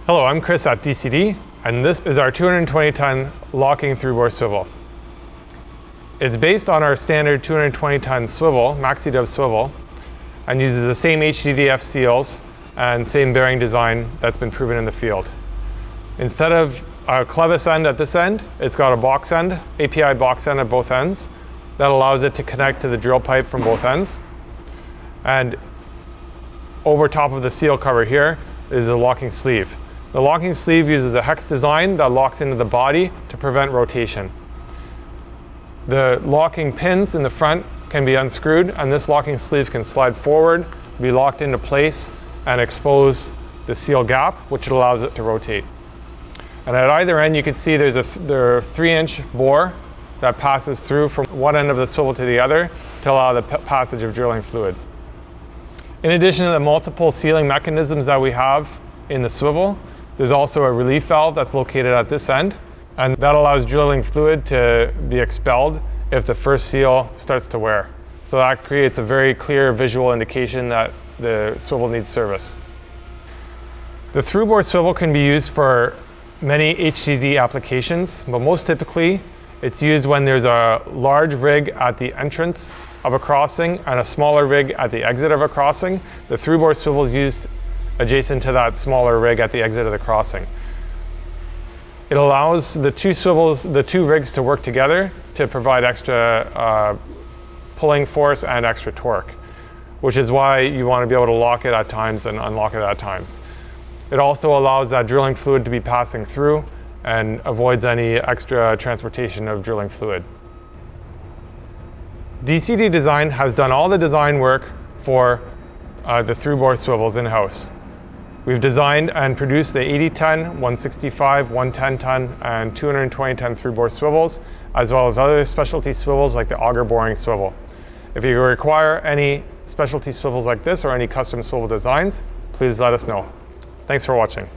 Hello, I'm Chris at DCD, and this is our 220-ton locking through-bore swivel. It's based on our standard 220-ton swivel, Maxi-DUB swivel, and uses the same HDDF seals and same bearing design that's been proven in the field. Instead of a clevis end at this end, it's got a box end, API box end at both ends, that allows it to connect to the drill pipe from both ends. And over top of the seal cover here is a locking sleeve. The locking sleeve uses a hex design that locks into the body to prevent rotation. The locking pins in the front can be unscrewed, and this locking sleeve can slide forward, be locked into place, and expose the seal gap, which allows it to rotate. And at either end, you can see there are 3-inch bore that passes through from one end of the swivel to the other to allow the passage of drilling fluid. In addition to the multiple sealing mechanisms that we have in the swivel, there's also a relief valve that's located at this end, and that allows drilling fluid to be expelled if the first seal starts to wear. So that creates a very clear visual indication that the swivel needs service. The through-bore swivel can be used for many HDD applications, but most typically it's used when there's a large rig at the entrance of a crossing and a smaller rig at the exit of a crossing. The through-bore swivel is used adjacent to that smaller rig at the exit of the crossing. It allows the two rigs to work together to provide extra pulling force and extra torque, which is why you want to be able to lock it at times and unlock it at times. It also allows that drilling fluid to be passing through and avoids any extra transportation of drilling fluid. DCD Design has done all the design work for the through-bore swivels in-house. We've designed and produced the 80-ton, 165, 110-ton, and 220-ton through-bore swivels, as well as other specialty swivels like the auger boring swivel. If you require any specialty swivels like this or any custom swivel designs, please let us know. Thanks for watching.